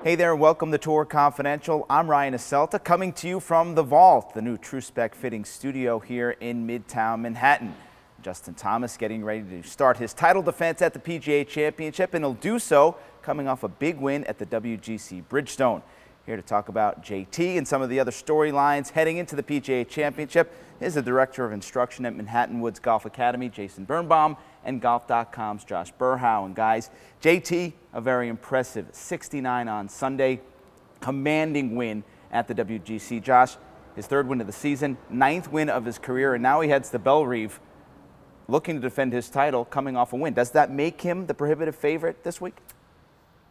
Hey there, welcome to Tour Confidential. I'm Ryan Aselta, coming to you from The Vault, the new True Spec fitting studio here in Midtown Manhattan. Justin Thomas getting ready to start his title defense at the PGA Championship, and he'll do so coming off a big win at the WGC-Bridgestone. Here to talk about JT and some of the other storylines heading into the PGA Championship is the Director of Instruction at Manhattan Woods Golf Academy, Jason Birnbaum, and Golf.com's Josh Burhow. And guys, JT, a very impressive 69 on Sunday, commanding win at the WGC. Josh, his third win of the season, 9th win of his career, and now he heads to Bellerive looking to defend his title coming off a win. Does that make him the prohibitive favorite this week?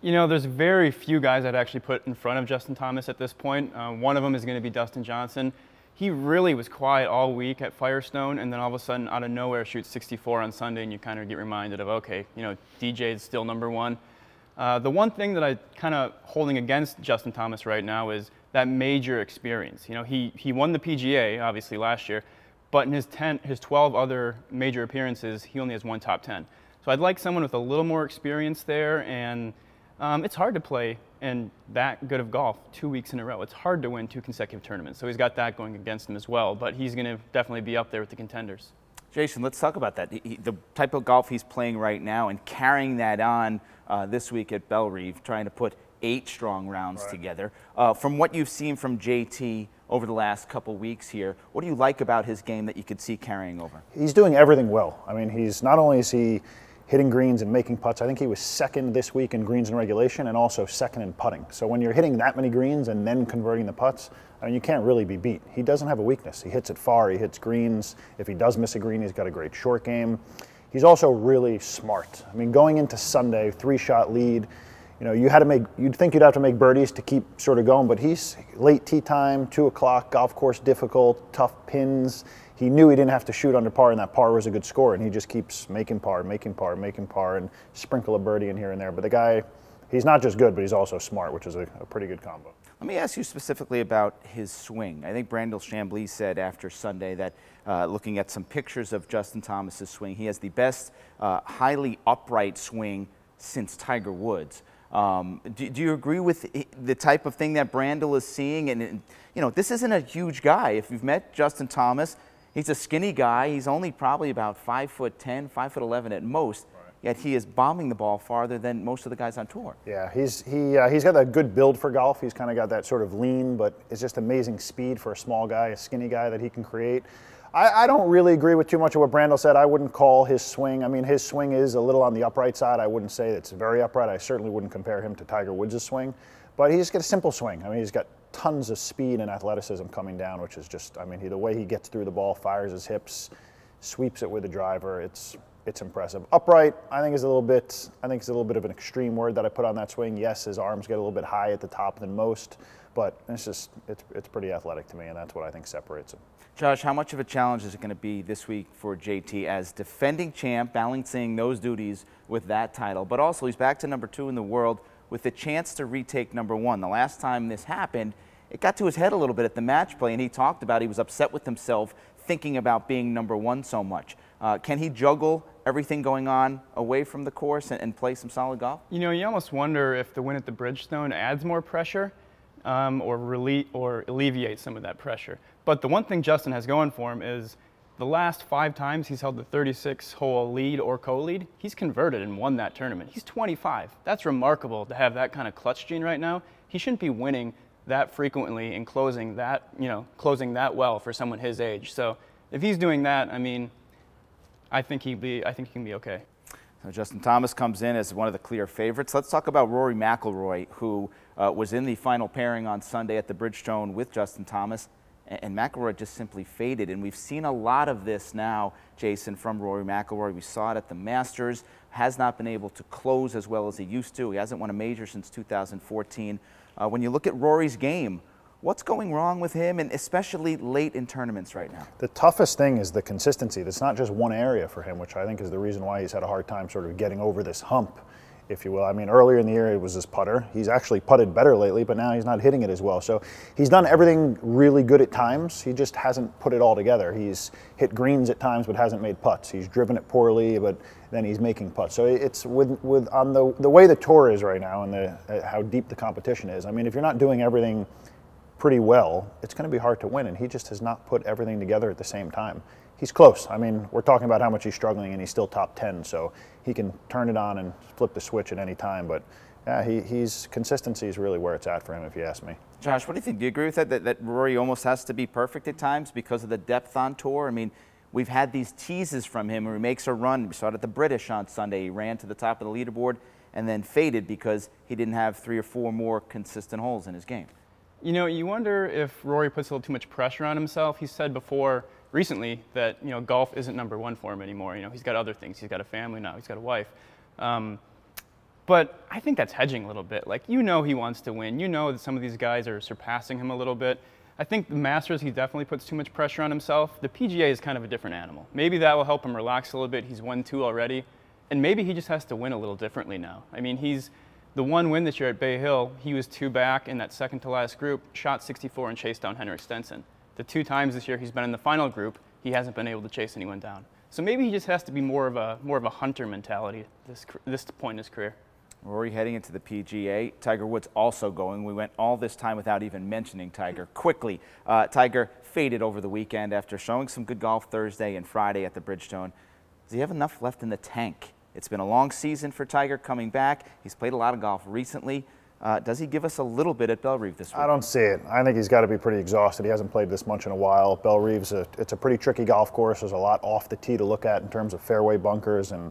You know, there's very few guys I'd actually put in front of Justin Thomas at this point. One of them is going to be Dustin Johnson. He really was quiet all week at Firestone, and then all of a sudden, out of nowhere, shoots 64 on Sunday, and you kind of get reminded of, okay, you know, DJ is still #1. The one thing that I kind of holding against Justin Thomas right now is that major experience. You know, he won the PGA, obviously, last year, but in his 12 other major appearances, he only has one top 10. So I'd like someone with a little more experience there, and it's hard to play in that good of golf 2 weeks in a row. It's hard to win 2 consecutive tournaments, so he's got that going against him as well, but he's going to definitely be up there with the contenders. Jason, let's talk about that. The type of golf he's playing right now and carrying that on this week at Bellerive, trying to put 8 strong rounds together. From what you've seen from JT over the last couple weeks here, what do you like about his game that you could see carrying over? He's doing everything well. I mean, he's not only is he hitting greens and making putts. I think he was 2nd this week in greens and regulation and also 2nd in putting. So when you're hitting that many greens and then converting the putts, I mean, you can't really be beat. He doesn't have a weakness. He hits it far, he hits greens. If he does miss a green, he's got a great short game. He's also really smart. I mean, going into Sunday, 3-shot lead, you know, you'd think you'd have to make birdies to keep sort of going, but he's late tee time, 2 o'clock, golf course difficult, tough pins. He knew he didn't have to shoot under par, and that par was a good score, and he just keeps making par, and sprinkle a birdie in here and there. But the guy, he's not just good, but he's also smart, which is a pretty good combo. Let me ask you specifically about his swing. I think Brandel Chambly said after Sunday that looking at some pictures of Justin Thomas's swing, he has the best highly upright swing since Tiger Woods. Do you agree with the type of thing that Brandel is seeing? And you know, this isn't a huge guy. If you've met Justin Thomas, he's a skinny guy. He's only probably about 5'10", 5'11" at most. Yet he is bombing the ball farther than most of the guys on tour. Yeah, he's got that good build for golf. He's kind of got that sort of lean, but it's just amazing speed for a small guy, a skinny guy that he can create. I don't really agree with too much of what Brandel said. I wouldn't call his swing. I mean, his swing is a little on the upright side. I wouldn't say it's very upright. I certainly wouldn't compare him to Tiger Woods' swing, but he's got a simple swing. I mean, he's got tons of speed and athleticism coming down, which is just, I mean, the way he gets through the ball, fires his hips, sweeps it with the driver. It's impressive. Upright, I think is a little bit of an extreme word that I put on that swing. Yes, his arms get a little bit high at the top than most, but it's pretty athletic to me, and that's what I think separates him. Josh, how much of a challenge is it going to be this week for JT as defending champ, balancing those duties with that title, but also he's back to #2 in the world with the chance to retake #1. The last time this happened, it got to his head a little bit at the match play, and he talked about he was upset with himself thinking about being #1 so much. Can he juggle everything going on away from the course and play some solid golf? You know, you almost wonder if the win at the Bridgestone adds more pressure or alleviates some of that pressure. But the one thing Justin has going for him is the last 5 times he's held the 36-hole lead or co-lead, he's converted and won that tournament. He's 25. That's remarkable to have that kind of clutch gene right now. He shouldn't be winning that frequently and closing that well for someone his age. So if he's doing that, I mean, I think he can be okay. So Justin Thomas comes in as one of the clear favorites. Let's talk about Rory McIlroy, who was in the final pairing on Sunday at the Bridgestone with Justin Thomas, and McIlroy just simply faded. And we've seen a lot of this now, Jason, from Rory McIlroy. We saw it at the Masters, has not been able to close as well as he used to. He hasn't won a major since 2014. When you look at Rory's game, what's going wrong with him, and especially late in tournaments right now? The toughest thing is the consistency. That's not just one area for him, which I think is the reason why he's had a hard time sort of getting over this hump if you will. I mean, earlier in the year it was his putter. He's actually putted better lately, but now he's not hitting it as well. So he's done everything really good at times. He just hasn't put it all together. He's hit greens at times, but hasn't made putts. He's driven it poorly, but then he's making putts. So it's on the way the tour is right now and how deep the competition is. I mean, if you're not doing everything pretty well, it's going to be hard to win, and he just has not put everything together at the same time. He's close. I mean, we're talking about how much he's struggling, and he's still top 10, so he can turn it on and flip the switch at any time. But yeah, he's consistency is really where it's at for him, if you ask me. Josh, what do you think? Do you agree with that Rory almost has to be perfect at times because of the depth on tour? I mean, we've had these teases from him where he makes a run. We saw it at the British on Sunday. He ran to the top of the leaderboard and then faded because he didn't have 3 or 4 more consistent holes in his game. You know, you wonder if Rory puts a little too much pressure on himself. He said before, recently, that, you know, golf isn't #1 for him anymore. You know, he's got other things. He's got a family now. He's got a wife. But I think that's hedging a little bit. Like, you know he wants to win. You know that some of these guys are surpassing him a little bit. I think the Masters, he definitely puts too much pressure on himself. The PGA is kind of a different animal. Maybe that will help him relax a little bit. He's won 2 already. And maybe he just has to win a little differently now. I mean, the one win this year at Bay Hill, he was 2 back in that second to last group, shot 64 and chased down Henrik Stenson. The 2 times this year he's been in the final group, he hasn't been able to chase anyone down. So maybe he just has to be more of a hunter mentality this point in his career. Rory heading into the PGA. Tiger Woods also going. We went all this time without even mentioning Tiger. Quickly, Tiger faded over the weekend after showing some good golf Thursday and Friday at the Bridgestone. Does he have enough left in the tank? It's been a long season for Tiger coming back. He's played a lot of golf recently. Does he give us a little bit at Bellerive this week? I don't see it. I think he's got to be pretty exhausted. He hasn't played this much in a while. Bellerive's it's a pretty tricky golf course. There's a lot off the tee to look at in terms of fairway bunkers and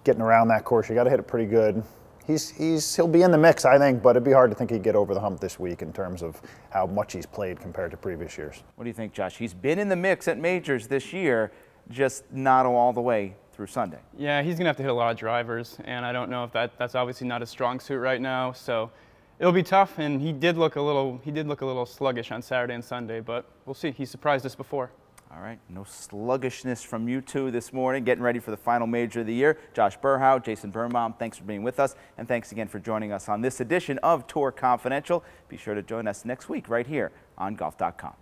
getting around that course. You got to hit it pretty good. He'll be in the mix, I think, but it'd be hard to think he'd get over the hump this week in terms of how much he's played compared to previous years. What do you think, Josh? He's been in the mix at majors this year, just not all the way through Sunday. Yeah, he's gonna have to hit a lot of drivers, and I don't know if that's obviously not his strong suit right now. So it'll be tough, and he did look a little sluggish on Saturday and Sunday, but we'll see. He surprised us before. All right, no sluggishness from you two this morning, getting ready for the final major of the year. Josh Burhow, Jason Birnbaum, thanks for being with us, and thanks again for joining us on this edition of Tour Confidential. Be sure to join us next week right here on Golf.com.